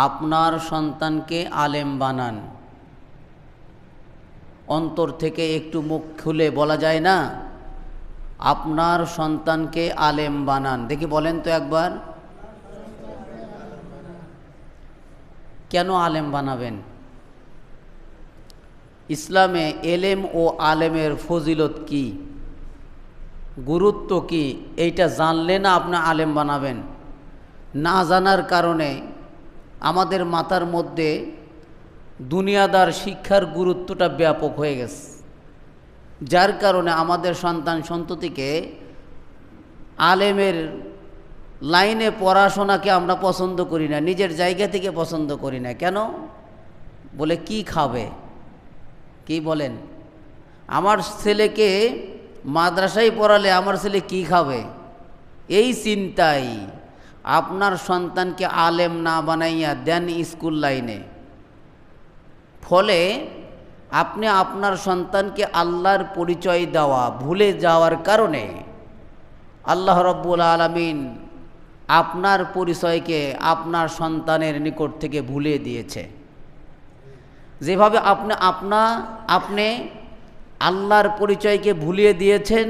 আপনার সন্তানকে আলেম বানান। অন্তর থেকে একটু মুখ খুলে বলা যায় না, আপনার সন্তানকে আলেম বানান। দেখি বলেন তো একবার, কেন আলেম বানাবেন? ইসলামে এলেম ও আলেমের ফজিলত কি, গুরুত্ব কি, এইটা জানলে না আপনি আলেম বানাবেন। না জানার কারণে আমাদের মাথার মধ্যে দুনিয়াদার শিক্ষার গুরুত্বটা ব্যাপক হয়ে গেছে, যার কারণে আমাদের সন্তান সন্ততিকে আলেমের লাইনে পড়াশোনাকে আমরা পছন্দ করি না, নিজের জায়গা থেকে পছন্দ করি না। কেন? বলে কি খাবে, কি বলেন? আমার ছেলেকে মাদ্রাসায় পড়ালে আমার ছেলে কি খাবে, এই চিন্তাই আপনার সন্তানকে আলেম না বানাইয়া দেন স্কুল লাইনে। ফলে আপনি আপনার সন্তানকে আল্লাহর পরিচয় দেওয়া ভুলে যাওয়ার কারণে আল্লাহ রব্বুল আলামিন আপনার পরিচয়কে আপনার সন্তানের নিকট থেকে ভুলে দিয়েছে। যেভাবে আপনি আল্লাহর পরিচয়কে ভুলিয়ে দিয়েছেন,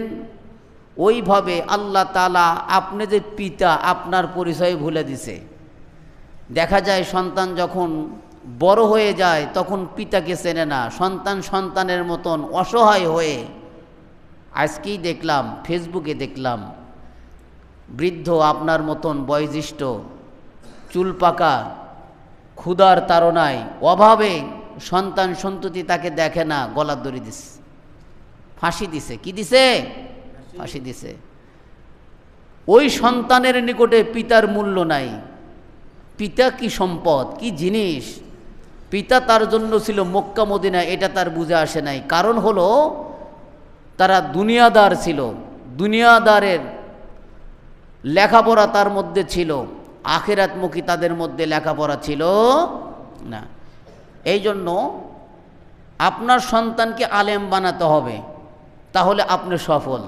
ওইভাবে আল্লাহ তাআলা আপনি যে পিতা আপনার পরিচয় ভুলে দিছে। দেখা যায় সন্তান যখন বড় হয়ে যায় তখন পিতাকে চেনে না, সন্তানের মতন অসহায় হয়ে। আজকেই দেখলাম, ফেসবুকে দেখলাম, বৃদ্ধ আপনার মতন বয়োজ্যেষ্ঠ, চুল পাকা, ক্ষুধার তাড়নায় অভাবে সন্তান সন্ততি তাকে দেখে না, গলার দড়ি দিছে, ফাঁসি দিছে। কি দিছে? ফাঁসি দিছে। ওই সন্তানের নিকটে পিতার মূল্য নাই। পিতা কি সম্পদ, কি জিনিস! পিতা তার জন্য ছিল মক্কা মদিনা, এটা তার বুঝে আসে নাই। কারণ হলো তারা দুনিয়াদার ছিল, দুনিয়াদারের লেখাপড়া তার মধ্যে ছিল, আখিরাতমুখী তাদের মধ্যে লেখাপড়া ছিল না। এই জন্য আপনার সন্তানকে আলেম বানাতে হবে, তাহলে আপনি সফল।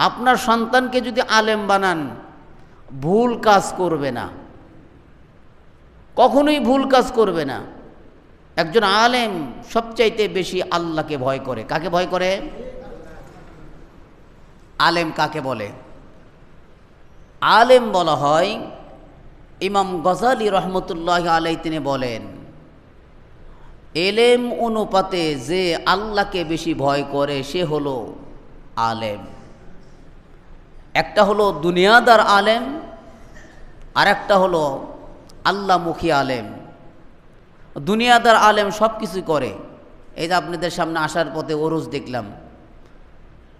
আপনার সন্তানকে যদি আলেম বানান, ভুল কাজ করবে না, কখনোই ভুল কাজ করবে না। একজন আলেম সবচাইতে বেশি আল্লাহকে ভয় করে। কাকে ভয় করে? আলেম কাকে বলে? আলেম বলা হয়, ইমাম গজালি রহমতুল্লাহ আলাইহি তিনি বলেন, এলেম অনুপাতে যে আল্লাহকে বেশি ভয় করে সে হলো আলেম। একটা হলো দুনিয়াদার আলেম, আর একটা হলো আল্লাহমুখী আলেম। দুনিয়াদার আলেম সব কিছু করে। এই যে আপনাদের সামনে আসার পথে ওরস দেখলাম,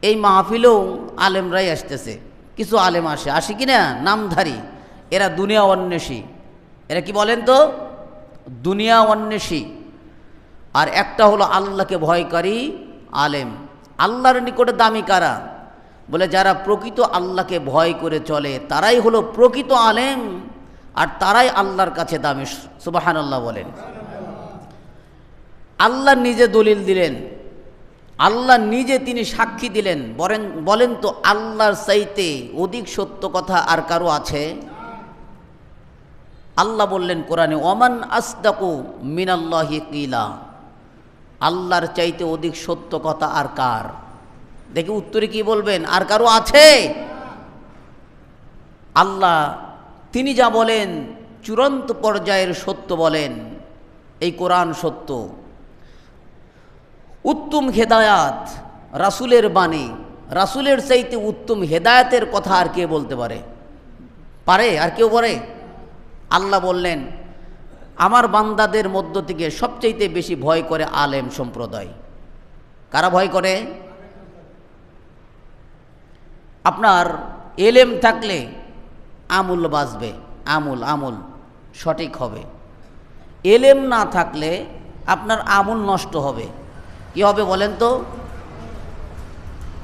এই মাহফিলেও আলেমরাই আসতেছে। কিছু আলেম আসে কি না, নামধারী, এরা দুনিয়া অন্বেষী। এরা কি বলেন তো? দুনিয়া অন্বেষী। আর একটা হলো আল্লাহকে ভয়কারী আলেম। আল্লাহর নিকটে দামি কারা? বলে যারা প্রকৃত আল্লাহকে ভয় করে চলে তারাই হলো প্রকৃত আলেম, আর তারাই আল্লাহর কাছে দামি। সুবহানাল্লাহ বলেন। আল্লাহ নিজে দলিল দিলেন, আল্লাহ নিজে তিনি সাক্ষী দিলেন। বলেন তো, আল্লাহর চাইতে অধিক সত্য কথা আর কারো আছে? আল্লাহ বললেন কোরআনে, ওমান আসদাকু মিনাল্লাহি কিলা। আল্লাহর চাইতে অধিক সত্য কথা আর কার? দেখি উত্তরে কি বলবেন? আর কারো আছে? আল্লাহ তিনি যা বলেন চূড়ান্ত পর্যায়ের সত্য বলেন। এই কোরআন সত্য। উত্তম হেদায়াত রাসূলের বাণী, রাসূলের চাইতে উত্তম হেদায়াতের কথা আর কে বলতে পারে? আর কেউ বলে? আল্লাহ বললেন, আমার বান্দাদের মধ্য থেকে সবচাইতে বেশি ভয় করে আলেম সম্প্রদায়। কারা ভয় করে? আপনার এলেম থাকলে আমুল বাঁচবে, আমুল সঠিক হবে। এলেম না থাকলে আপনার আমুল নষ্ট হবে। কি হবে বলেন তো?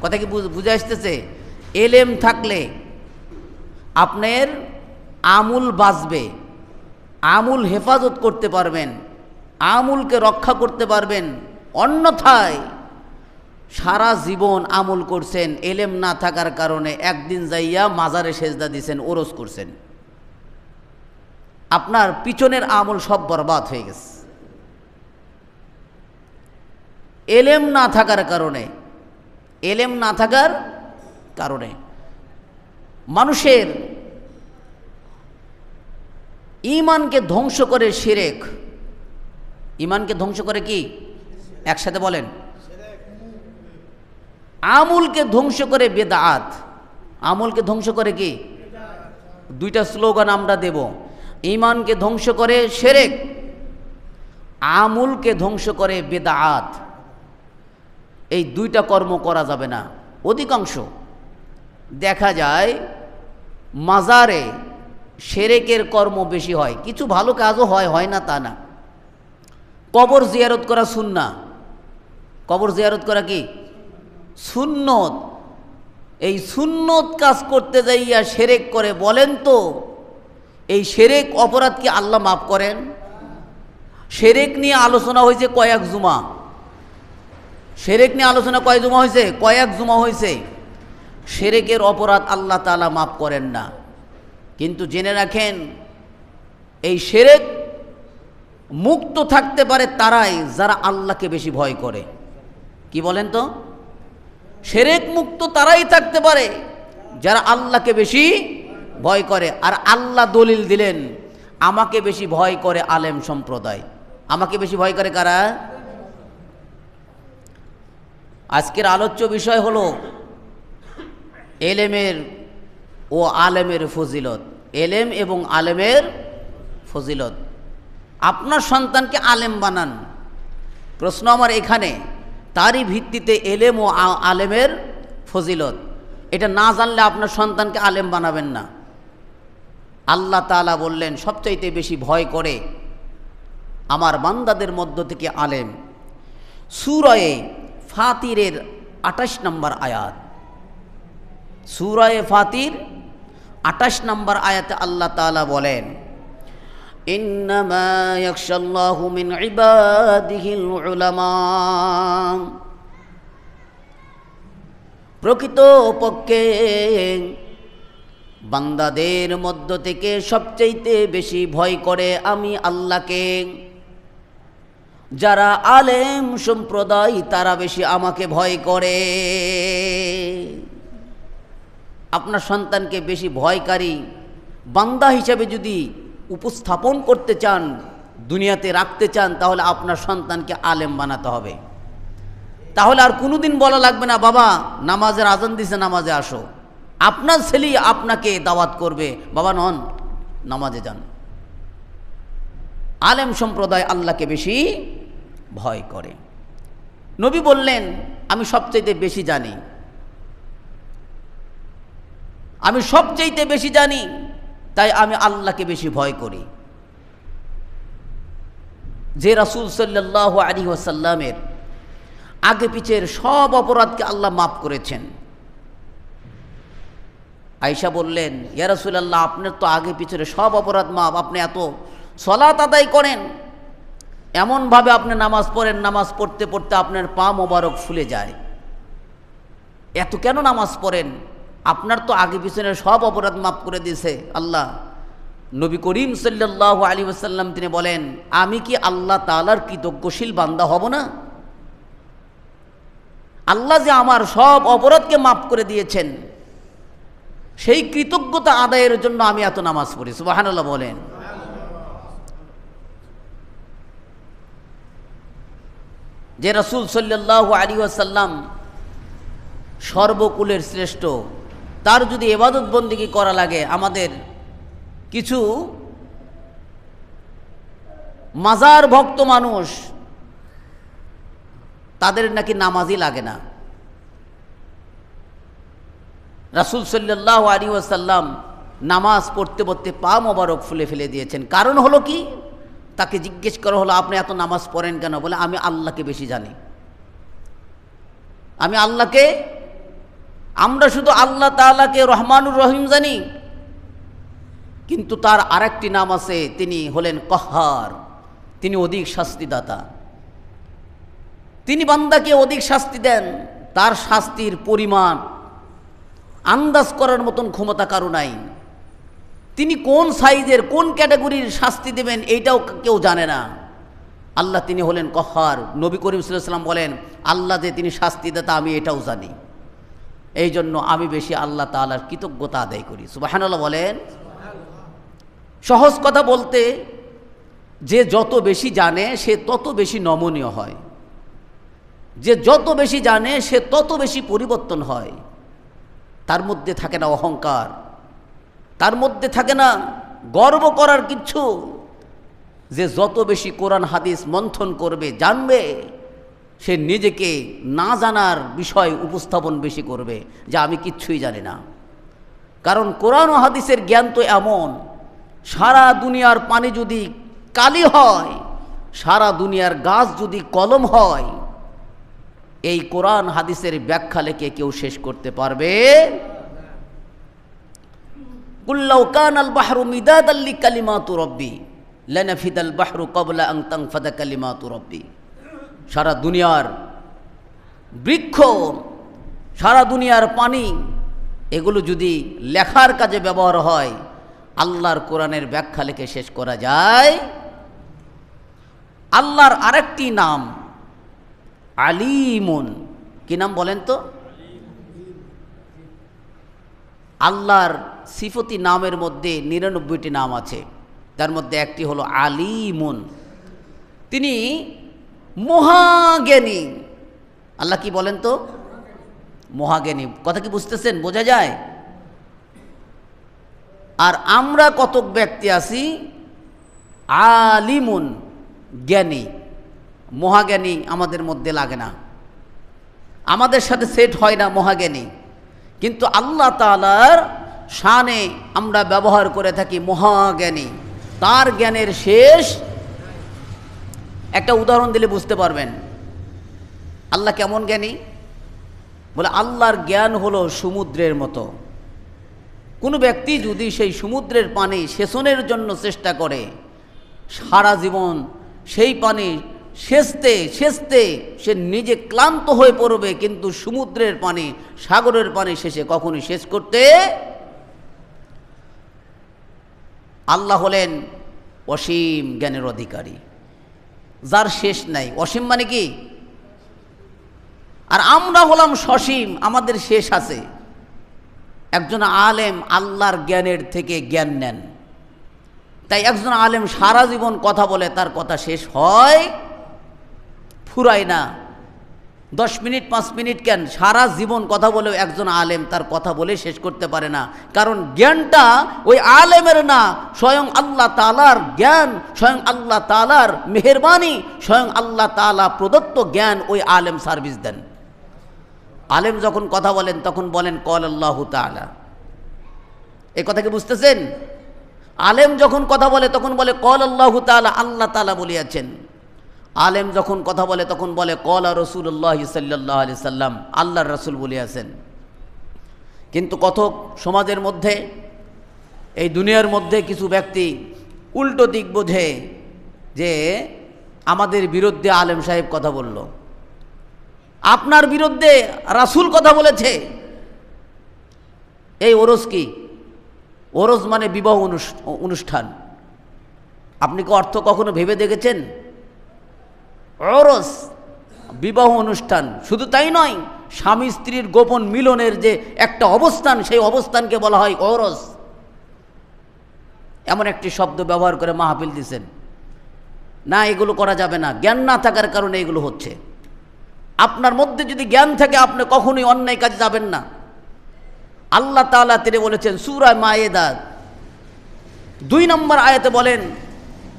কথা কি বুঝে আসতেছে? এলেম থাকলে আপনার আমুল বাঁচবে, আমুল হেফাজত করতে পারবেন, আমুলকে রক্ষা করতে পারবেন। অন্যথায় সারা জীবন আমল করছেন, এলেম না থাকার কারণে একদিন যাইয়া মাজারে সেজদা দিছেন, ওরস করছেন। আপনার পিছনের আমল সব বরবাদ হয়ে গেছে। এলেম না থাকার কারণে, এলেম না থাকার কারণে মানুষের ঈমানকে ধ্বংস করে শিরক। ঈমানকে ধ্বংস করে কি? একসাথে বলেন। আমলকে ধ্বংস করে বেদাত। আমলকে ধ্বংস করে কি? দুইটা স্লোগান আমরা দেব। ঈমানকে ধ্বংস করে শিরক, আমলকে ধ্বংস করে বেদাত। এই দুইটা কর্ম করা যাবে না। অধিকাংশ দেখা যায় মাজারে শিরকের কর্ম বেশি হয়, কিছু ভালো কাজও হয় না তা না। কবর জিয়ারত করা সুন্নাহ, কবর জিয়ারত করা কি সুন্নত। এই সুন্নত কাজ করতে যাইয়া শিরক করে, বলেন তো এই শিরক অপরাধ কি আল্লাহ মাফ করেন? শিরক নিয়ে আলোচনা হয়েছে কয়েক জুমা, শিরক নিয়ে আলোচনা কয় জুমা হয়েছে? কয়েক জুমা হয়েছে। শিরকের অপরাধ আল্লাহ তাআলা মাফ করেন না। কিন্তু জেনে রাখেন, এই শিরক মুক্ত থাকতে পারে তারাই যারা আল্লাহকে বেশি ভয় করে। কি বলেন তো? শিরক মুক্ত তারাই থাকতে পারে যারা আল্লাহকে বেশি ভয় করে। আর আল্লাহ দলিল দিলেন, আমাকে বেশি ভয় করে আলেম সম্প্রদায়। আমাকে বেশি ভয় করে কারা? আজকের আলোচ্য বিষয় হলো এলেমের ও আলেমের ফজিলত। এলেম এবং আলেমের ফজিলত। আপনার সন্তানকে আলেম বানান। প্রশ্ন আমার এখানে, তারই ভিত্তিতে এলেম ও আলেমের ফজিলত। এটা না জানলে আপনার সন্তানকে আলেম বানাবেন না। আল্লাহ তাআলা বললেন, সবচাইতে বেশি ভয় করে আমার বান্দাদের মধ্য থেকে আলেম। সূরা ফাতিরের ২৮ নম্বর আয়াত। সূরা ফাতির ২৮ নম্বর আয়াতে আল্লাহ তাআলা বলেন, ইন্নামা ইয়াখশাল্লাহু মিন ইবাদিহিল উলামা। প্রকৃতপক্ষে বান্দাদের মধ্য থেকে সবচাইতে বেশি ভয় করে আমি আল্লাহকে যারা আলেম সম্প্রদায়, তারা বেশি আমাকে ভয় করে। আপনার সন্তানকে বেশি ভয়কারী বান্দা হিসাবে যদি উপস্থাপন করতে চান, দুনিয়াতে রাখতে চান, তাহলে আপনার সন্তানকে আলেম বানাতে হবে। তাহলে আর কোনোদিন বলা লাগবে না, বাবা নামাজের আজান দিছে, নামাজে আসো। আপনার ছেলে আপনাকে দাওয়াত করবে, বাবা নন নামাজে যান। আলেম সম্প্রদায় আল্লাহকে বেশি ভয় করে। নবী বললেন, আমি সবচাইতে বেশি জানি, আমি সবচাইতে বেশি জানি, তাই আমি আল্লাহকে বেশি ভয় করি। যে রাসূল সাল্লাল্লাহু আলাইহি ওয়াসাল্লামের আগে পিছের সব অপরাধকে আল্লাহ মাফ করেছেন। আয়েশা বললেন, ইয়া রাসূলুল্লাহ, আপনার তো আগে পিছের সব অপরাধ মাফ, আপনি এত সালাত আদায় করেন, এমনভাবে আপনি নামাজ পড়েন, নামাজ পড়তে পড়তে আপনার পা মোবারক ফুলে যায়, এত কেন নামাজ পড়েন? আপনার তো আগে পিছনের সব অপরাধ মাফ করে দিয়েছে আল্লাহ। নবী করিম সাল্লাল্লাহু আলাইহি ওয়াসাল্লাম তিনি বলেন, আমি কি আল্লাহ তাআলার কৃতজ্ঞশীল বান্দা হব না? আল্লাহ যে আমার সব অপরাধকে মাফ করে দিয়েছেন, সেই কৃতজ্ঞতা আদায়ের জন্য আমি এত নামাজ পড়ি। সুবহানাল্লাহ বলেন। যে রাসূল সাল্লাল্লাহু আলাইহি ওয়াসাল্লাম সর্বকুলের শ্রেষ্ঠ, তার যদি ইবাদত বন্দেগী করা লাগে, আমাদের কিছু মাজার ভক্ত মানুষ, তাদের নাকি নামাজই লাগে না। রাসূল সাল্লাল্লাহু আলাইহি ওয়াসাল্লাম নামাজ পড়তে পড়তে পা মোবারক ফুলে ফেলে দিয়েছেন। কারণ হলো কি? তাকে জিজ্ঞেস করা হলো, আপনি এত নামাজ পড়েন কেন? বলে, আমি আল্লাহকে বেশি জানি। আমি আল্লাহকে, আমরা শুধু আল্লাহ তাআলাকে রহমানুর রহিম জানি, কিন্তু তার আরেকটি নাম আছে, তিনি হলেন কহ্হার, তিনি অধিক শাস্তিদাতা। তিনি বান্দাকে অধিক শাস্তি দেন, তার শাস্তির পরিমাণ আন্দাজ করার মতন ক্ষমতা কারো নাই। তিনি কোন সাইজের কোন ক্যাটাগরির শাস্তি দেবেন এইটাও কেউ জানে না। আল্লাহ তিনি হলেন কহার। নবী করিম সাল্লাল্লাহু আলাইহি ওয়াসাল্লাম বলেন আল্লাহ যে তিনি শাস্তি দাতা আমি এটাও জানি, এই জন্য আমি বেশি আল্লাহ তাআলার কৃতজ্ঞতা আদায় করি। সুবহানাল্লাহ বলেন। সহজ কথা বলতে, যে যত বেশি জানে সে তত বেশি নমনীয় হয়, যে যত বেশি জানে সে তত বেশি পরিবর্তন হয়। তার মধ্যে থাকে না অহংকার, তার মধ্যে থাকে না গর্ব করার কিচ্ছু। যে যত বেশি কোরআন হাদিস মন্থন করবে, জানবে, সে নিজেকে না জানার বিষয় উপস্থাপন বেশি করবে যে আমি কিচ্ছুই জানি না। কারণ কোরআন ও হাদিসের জ্ঞান তো এমন, সারা দুনিয়ার পানি যদি কালি হয়, সারা দুনিয়ার গাছ যদি কলম হয়, এই কোরআন হাদিসের ব্যাখ্যা লেখে কেউ শেষ করতে পারবে। কুল্লাউ কানাল বাহরু মিদাদাল লিকালিমাতু রাব্বি লানাফিদাল বাহরু ক্বাবলা আন তানফাদা কালিমাতু রাব্বি। সারা দুনিয়ার বৃক্ষ, সারা দুনিয়ার পানি, এগুলো যদি লেখার কাজে ব্যবহার হয়, আল্লাহর কোরআনের ব্যাখ্যা লিখে শেষ করা যায়। আল্লাহর আরেকটি নাম আলিমুন। কি নাম বলেন তো? আল্লাহর সিফতি নামের মধ্যে ৯৯টি নাম আছে, তার মধ্যে একটি হলো আলিমুন। তিনি মহাজ্ঞানী। আল্লাহ কি বলেন তো? মহাজ্ঞানী। কথা কি বুঝতেছেন? বোঝা যায়? আর আমরা কতক ব্যক্তি আছি আলিমুন, জ্ঞানী। মহাজ্ঞানী আমাদের মধ্যে লাগে না, আমাদের সাথে সেট হয় না মহাজ্ঞানী। কিন্তু আল্লাহ তাআলার শানে আমরা ব্যবহার করে থাকি মহাজ্ঞানী। তার জ্ঞানের শেষ। একটা উদাহরণ দিলে বুঝতে পারবেন আল্লাহ কেমন জ্ঞানী। বলে আল্লাহর জ্ঞান হলো সমুদ্রের মতো। কোনো ব্যক্তি যদি সেই সমুদ্রের পানি সেচনের জন্য চেষ্টা করে, সারা জীবন সেই পানি সেচতে সেচতে সে নিজে ক্লান্ত হয়ে পড়বে, কিন্তু সমুদ্রের পানি, সাগরের পানি শেষে কখনোই শেষ করতে। আল্লাহ হলেন অসীম জ্ঞানের অধিকারী, যার শেষ নাই। অসীম মানে কি? আর আমরা হলাম সসীম, আমাদের শেষ আছে। একজন আলেম আল্লাহর জ্ঞানের থেকে জ্ঞান নেন, তাই একজন আলেম সারা জীবন কথা বলে, তার কথা শেষ হয় ফুরায় না। 10 মিনিট 5 মিনিট কেন, সারা জীবন কথা বলেও একজন আলেম তার কথা বলে শেষ করতে পারে না। কারণ জ্ঞানটা ওই আলেমের না, স্বয়ং আল্লাহ তাআলার জ্ঞান, স্বয়ং আল্লাহ তাআলার মেহেরবানি, স্বয়ং আল্লাহ তাআলা প্রদত্ত জ্ঞান ওই আলেম সার্ভিস দেন। আলেম যখন কথা বলেন তখন বলেন কল আল্লাহু তাআলা। এই কথা কি বুঝতেছেন? আলেম যখন কথা বলে তখন বলে কল আল্লাহু তাআলা, আল্লাহ তাআলা বলিয়াছেন। আলেম যখন কথা বলে তখন বলে কলা রাসূলুল্লাহ সাল্লাল্লাহু আলাইহি সাল্লাম, আল্লাহর রাসূল বলিয়াছেন। কিন্তু কতক সমাজের মধ্যে, এই দুনিয়ার মধ্যে কিছু ব্যক্তি উল্টো দিক বোঝে যে আমাদের বিরুদ্ধে আলেম সাহেব কথা বলল, আপনার বিরুদ্ধে রাসূল কথা বলেছে। এই ওরস কি? ওরস মানে বিবাহ অনুষ্ঠান। আপনি কি অর্থ কখনো ভেবে দেখেছেন? ওরস বিবাহ অনুষ্ঠান। শুধু তাই নয়, স্বামী স্ত্রীর গোপন মিলনের যে একটা অবস্থান, সেই অবস্থানকে বলা হয় ওরস। এমন একটি শব্দ ব্যবহার করে মাহফিল দিচ্ছেন। না, এগুলো করা যাবে না, জ্ঞান না থাকার কারণে এগুলো হচ্ছে। আপনার মধ্যে যদি জ্ঞান থাকে আপনি কখনোই অন্যায় কাজে যাবেন না। আল্লাহ তাআলা তিনি বলেছেন সূরা মায়েদা 2 নম্বর আয়াতে বলেন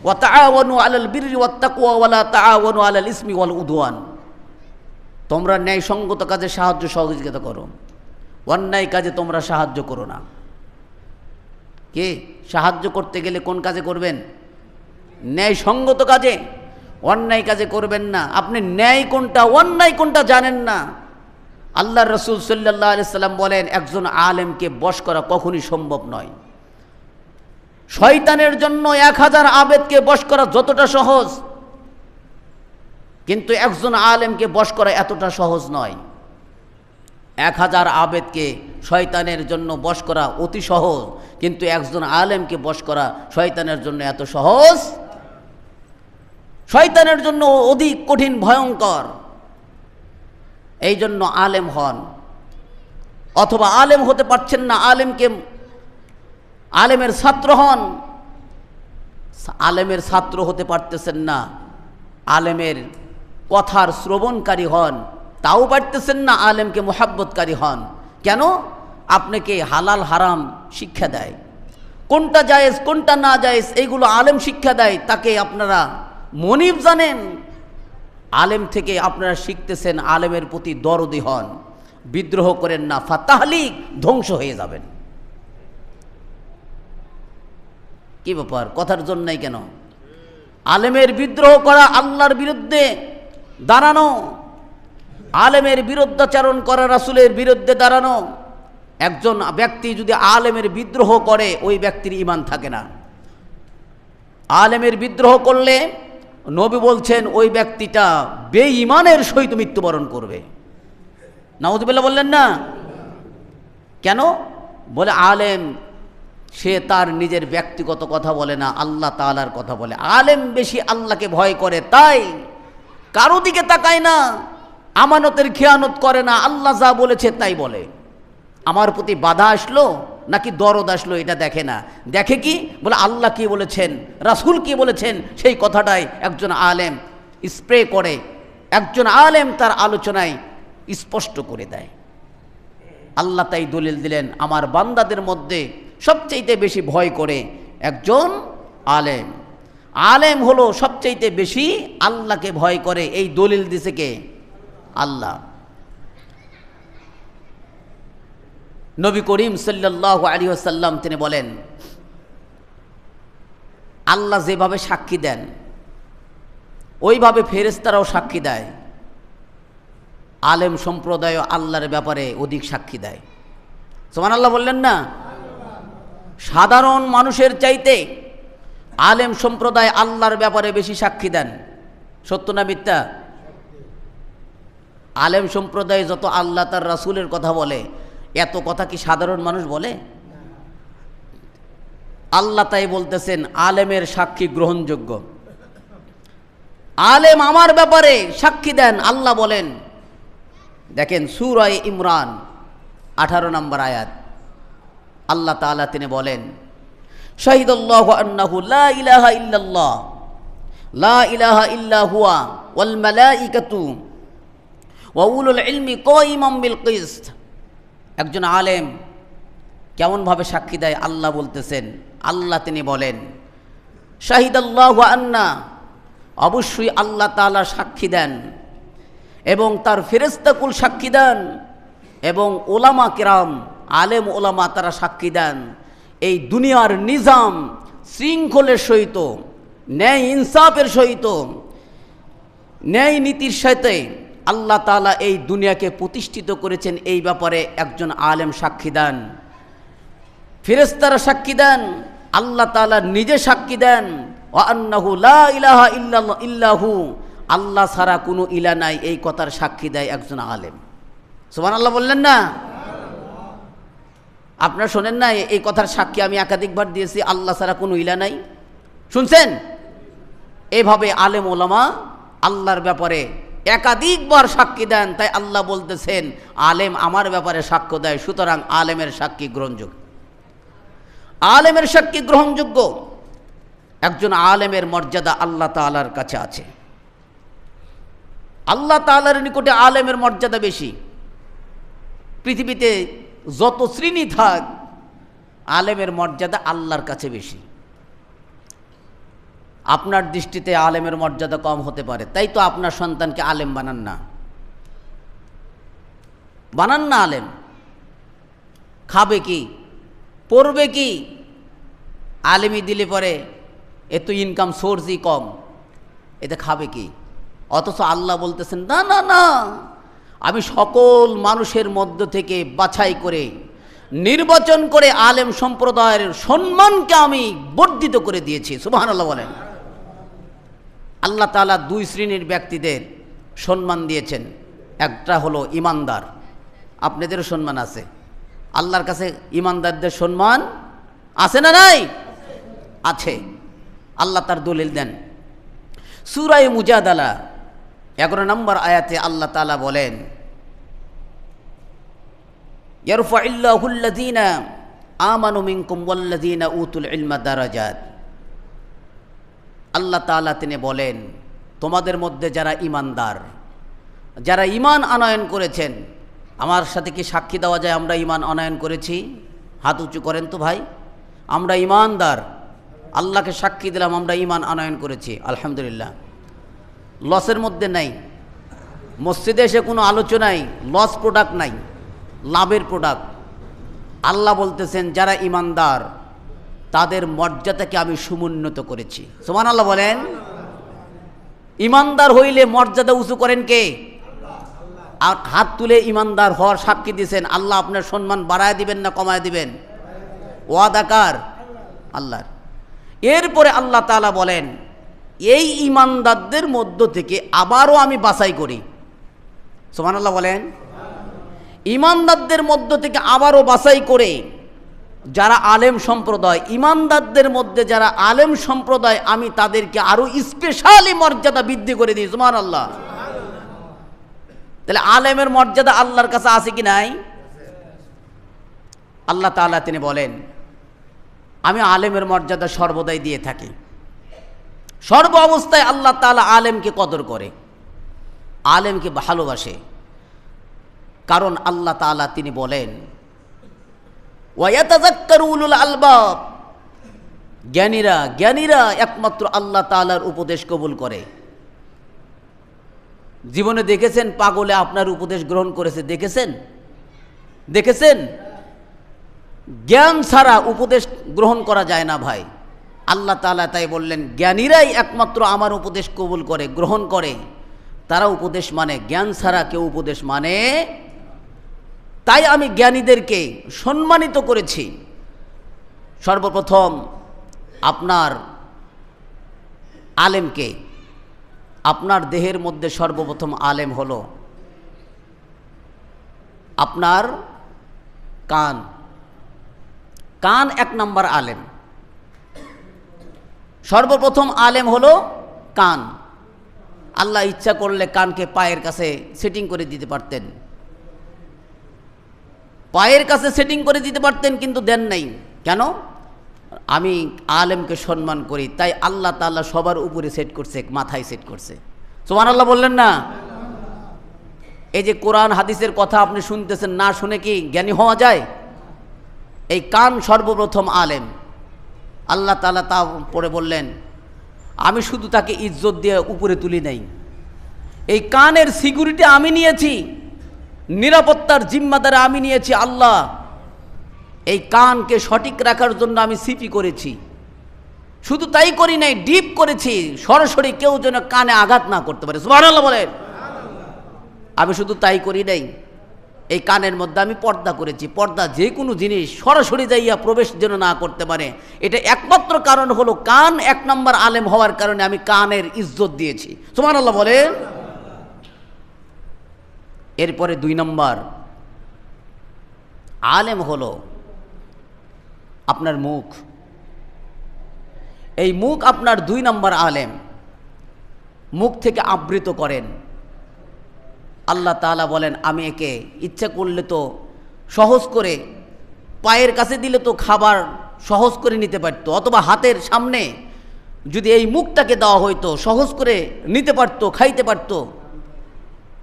ওয়া তাআওয়ানু আলাল বিররি ওয়াত তাকওয়া ওয়া লা তাআওয়ানু আলাল ইসমি ওয়াল উদওয়ান। তোমরা ন্যায়সঙ্গত কাজে সাহায্য সহযোগিতা করো, অন্যায় কাজে তোমরা সাহায্য করো না। কে সাহায্য করতে গেলে কোন কাজে করবেন? ন্যায়সঙ্গত কাজে, অন্যায় কাজে করবেন না। আপনি ন্যায় কোনটা অন্যায় কোনটা জানেন না। আল্লাহর রাসূল সাল্লাল্লাহু আলাইহি সাল্লাম বলেন একজন আলেমকে বশ করা কখনোই সম্ভব নয়। শয়তানের জন্য 1000 আবেদকে বশ করা যতটা সহজ, কিন্তু একজন আলেমকে বশ করা এতটা সহজ নয়। 1000 আবেদকে শয়তানের জন্য বশ করা অতি সহজ, কিন্তু একজন আলেমকে বশ করা শয়তানের জন্য এত সহজ, শয়তানের জন্য অধিক কঠিন, ভয়ঙ্কর। এই জন্য আলেম হন, অথবা আলেম হতে পারছেন না, আলেমের ছাত্র হন। আলেমের ছাত্র হতে পারতেছেন না, আলেমের কথার শ্রবণকারী হন, তাও পারতেছেন না, আলেমকে মোহাব্বতকারী হন। কেন? আপনাকে হালাল হারাম শিক্ষা দেয়, কোনটা জায়েজ কোনটা না জায়েজ এইগুলো আলেম শিক্ষা দেয়, তাকে আপনারা মনিব জানেন। আলেম থেকে আপনারা শিখতেছেন, আলেমের প্রতি দরদি হন, বিদ্রোহ করেন না, ফাতাহলিক, ধ্বংস হয়ে যাবেন। কি ব্যাপার, কথার জন্যই কেন? আলেমের বিদ্রোহ করা আল্লাহর বিরুদ্ধে দাঁড়ানো, আলেমের বিরুদ্ধাচারণ করা রাসূলের বিরুদ্ধে দাঁড়ানো। একজন ব্যক্তি যদি আলেমের বিদ্রোহ করে, ওই ব্যক্তির ঈমান থাকে না। আলেমের বিদ্রোহ করলে নবী বলছেন ওই ব্যক্তিটা বেঈমানের সহিত মৃত্যুবরণ করবে। নাউযুবিল্লাহ বললেন না? কেন? বলে আলেম সে তার নিজের ব্যক্তিগত কথা বলে না, আল্লাহ তাআলার কথা বলে। আলেম বেশি আল্লাহকে ভয় করে, তাই কারো দিকে তাকায় না, আমানতের খেয়ানত করে না, আল্লাহ যা বলেছে তাই বলে। আমার প্রতি বাধা আসলো নাকি দরদ আসলো এটা দেখে না, দেখে কি বলে আল্লাহ কি বলেছেন, রাসূল কি বলেছেন, সেই কথাটাই একজন আলেম স্প্রে করে, একজন আলেম তার আলোচনায় স্পষ্ট করে দেয়। আল্লাহ তাই দলিল দিলেন, আমার বান্দাদের মধ্যে সবচাইতে বেশি ভয় করে একজন আলেম। আলেম হলো সবচাইতে বেশি আল্লাহকে ভয় করে, এই দলিল দিছে কে? আল্লাহ। নবী করিম সাল্লাল্লাহু আলাইহি ওয়াসাল্লাম তিনি বলেন, আল্লাহ যেভাবে সাক্ষী দেন ওইভাবে ফেরেশতারাও সাক্ষী দেয়। আলেম সম্প্রদায় আল্লাহর ব্যাপারে অধিক সাক্ষী দেয়। সুবহানাল্লাহ বললেন না? সাধারণ মানুষের চাইতে আলেম সম্প্রদায় আল্লাহর ব্যাপারে বেশি সাক্ষী দেন। সত্য না মিথ্যা? আলেম সম্প্রদায় যত আল্লাহ তার রাসূলের কথা বলে, এত কথা কি সাধারণ মানুষ বলে? আল্লাহ তাই বলতেছেন আলেমের সাক্ষী গ্রহণযোগ্য। আলেম আমার ব্যাপারে সাক্ষী দেন, আল্লাহ বলেন। দেখেন সূরা ইমরান 18 নম্বর আয়াত, আল্লাহ তাআলা তিনি বলেন, শাহিদাল্লাহু আন্নাহু লা ইলাহা ইল্লাল্লাহ লা ইলাহা ইল্লা হুয়া ওয়াল মালাইকাতু ওয়া উলুল ইলমি কাইমান বিল কিসত। একজন আলেম কেমনভাবে সাক্ষী দেয়? আল্লাহ বলতেছেন, আল্লাহ তিনি বলেন, শাহিদাল্লাহু আন্না, অবশ্যই আল্লাহ তাআলা সাক্ষী দেন, এবং তার ফেরেশতাকুল সাক্ষী দেন, এবং ওলামা কিরাম, আলেম ওলামা তারা সাক্ষী দেন। এই দুনিয়ার নিজাম শৃঙ্খলের সহিত, ন্যায় ইনসাফের সহিত, ন্যায় নীতির সাথে আল্লাহ তাআলা এই দুনিয়াকে প্রতিষ্ঠিত করেছেন, এই ব্যাপারে একজন আলেম সাক্ষী দেন, ফেরেশতারা সাক্ষী দেন, আল্লাহ তাআলা নিজে সাক্ষী দেন। ওয়া আন্নাহু লা ইলাহা ইল্লাহু, আল্লাহ ছাড়া কোনো ইলা নাই, এই কথার সাক্ষী দেয় একজন আলেম। সুবহানাল্লাহ বললেন না? আপনারা শোনেন না এই কথার সাক্ষী আমি একাধিকবার দিয়েছি, আল্লাহ ছাড়া কোনো ইলা নাই? শুনছেন? এইভাবে আলেম ওলামা আল্লাহর ব্যাপারে একাধিকবার সাক্ষী দেন। তাই আল্লাহ বলতেছেন আলেম আমার ব্যাপারে সাক্ষ্য দেয়, সুতরাং আলেমের সাক্ষী গ্রহণযোগ্য। আলেমের সাক্ষী গ্রহণযোগ্য। একজন আলেমের মর্যাদা আল্লাহ তাআলার কাছে আছে। আল্লাহ তাআলার নিকটে আলেমের মর্যাদা বেশি। পৃথিবীতে যত শ্রেণী থাক, আলেমের মর্যাদা আল্লাহর কাছে বেশি। আপনার দৃষ্টিতে আলেমের মর্যাদা কম হতে পারে, তাই তো আপনার সন্তানকে আলেম বানান না, বানান না আলেম। খাবে কি, পড়বে কি? আলেমই দিলে পরে এ তো ইনকাম সোর্সই কম, এতে খাবে কি? অথচ আল্লাহ বলতেছেন না না না, আমি সকল মানুষের মধ্য থেকে বাছাই করে নির্বাচন করে আলেম সম্প্রদায়ের সম্মানকে আমি বর্ধিত করে দিয়েছি। সুবহানাল্লাহ বলেন। আল্লাহ তাআলা দুই শ্রেণীর ব্যক্তিদের সম্মান দিয়েছেন, একটা হলো ইমানদার আপনাদেরও সম্মান আছে। আল্লাহর কাছে ইমানদারদের সম্মান আছে না নাই? আছে। আল্লাহ তার দলিল দেন। সূরা মুজাদালা 11 নম্বর আয়াতে আল্লাহ তাআলা বলেন, ইয়ারফাইল্লাহুল্লাযীনা আমানু মিনকুম ওয়াল্লাযীনা উতুল ইলমা দারাজাত। আল্লাহ তাআলা তিনি বলেন, তোমাদের মধ্যে যারা ঈমানদার, যারা ঈমান আনয়ন করেছেন, আমার সাথে কি সাক্ষী দেওয়া যায় আমরা ঈমান আনয়ন করেছি? হাত উঁচু করেন তো ভাই। আমরা ঈমানদার, আল্লাহকে সাক্ষী দিলাম আমরা ঈমান আনয়ন করেছি, আলহামদুলিল্লাহ। লসের মধ্যে নাই, মসজিদে এসে কোনো আলোচনাই লস প্রোডাক্ট নাই, লাভের প্রোডাক্ট। আল্লাহ বলতেছেন যারা ঈমানদার তাদের মর্যাদাকে আমি সমুন্নত করেছি। সুবহানাল্লাহ বলেন। ঈমানদার হইলে মর্যাদা উঁচু করেন কে? আর হাত তুলে ঈমানদার হওয়ার সাক্ষী দিয়েছেন আল্লাহ। আপনার সম্মান বাড়ায় দিবেন না কমায় দিবেন? ওয়াদাকার আল্লাহর। এরপরে আল্লাহ তাআলা বলেন, এই ঈমানদারদের মধ্য থেকে আবারও আমি বাছাই করি। সুবহানাল্লাহ বলেন। ঈমানদারদের মধ্য থেকে আবারও বাছাই করে যারা আলেম সম্প্রদায়, ঈমানদারদের মধ্যে যারা আলেম সম্প্রদায়, আমি তাদেরকে আরো স্পেশালি মর্যাদা বৃদ্ধি করে দিই। সুবহানাল্লাহ। তাহলে আলেমের মর্যাদা আল্লাহর কাছে আছে কি নাই? আল্লাহ তাআলা তিনি বলেন, আমি আলেমের মর্যাদা সর্বদাই দিয়ে থাকি। সর্ব অবস্থায় আল্লাহ তাআলা আলেমকে কদর করে, আলেমকে ভালোবাসে। কারণ আল্লাহ তাআলা তিনি বলেন, ওয়ায়াতাযাক্কারু উলুল আলবাব, জ্ঞানীরা একমাত্র আল্লাহ তাআলার উপদেশ কবুল করে। জীবনে দেখেছেন পাগলে আপনার উপদেশ গ্রহণ করেছে? দেখেছেন? জ্ঞান ছাড়া উপদেশ গ্রহণ করা যায় না ভাই। আল্লাহ তাআলা তাই বললেন, জ্ঞানীরাই একমাত্র আমার উপদেশ কবুল করে, গ্রহণ করে, তারা উপদেশ মানে। জ্ঞান ছাড়া কেউ উপদেশ মানে? তাই আমি জ্ঞানীদেরকে সম্মানিত করেছি। সর্বপ্রথম আপনার আলেমকে, আপনার দেহের মধ্যে সর্বপ্রথম আলেম হলো আপনার কান। কান 1 নম্বর আলেম। সর্বপ্রথম আলেম হলো কান। আল্লাহ ইচ্ছা করলে কানকে পায়ের কাছে সেটিং করে দিতে পারতেন, পায়ের কাছে সেটিং করে দিতে পারতেন, কিন্তু দেন নাই। কেন? আমি আলেমকে সম্মান করি, তাই আল্লাহ তাআলা সবার উপরে সেট করছে, মাথায় সেট করছে। সুবহানাল্লাহ বললেন না? এই যে কোরআন হাদিসের কথা আপনি শুনতেছেন, না শুনে কি জ্ঞানী হওয়া যায়? এই কান সর্বপ্রথম আলেম। আল্লাহ তাআলা তা পরে বললেন, আমি শুধু তাকে ইজ্জত দিয়ে উপরে তুলি নাই, এই কানের সিকিউরিটি আমি নিয়েছি, নিরাপত্তার জিম্মাদারি আমি নিয়েছি। আল্লাহ এই কানকে সঠিক রাখার জন্য আমি সিপি করেছি। শুধু তাই করি নাই, ডিপ করেছি, সরাসরি কেউ যেন কানে আঘাত না করতে পারে। সুবহানাল্লাহ বলেন। আমি শুধু তাই করি নাই, এই কানের মধ্যে আমি পর্দা করেছি। পর্দা যে কোনো জিনিস সরাসরি যাইয়া প্রবেশ যেন না করতে পারে। এটা একমাত্র কারণ হলো কান 1 নম্বর আলেম হওয়ার কারণে আমি কানের ইজ্জত দিয়েছি। সুবহানাল্লাহ বলেন। এরপরে 2 নম্বর আলেম হলো আপনার মুখ। এই মুখ আপনার 2 নম্বর আলেম। মুখ থেকে আবৃত করেন। আল্লাহ তাআলা বলেন, আমি একে ইচ্ছা করলে তো সহজ করে পায়ের কাছে দিলে তো খাবার সহজ করে নিতে পারতো, অথবা হাতের সামনে যদি এই মুখটাকে দেওয়া হইতো সহজ করে নিতে পারতো, খাইতে পারতো।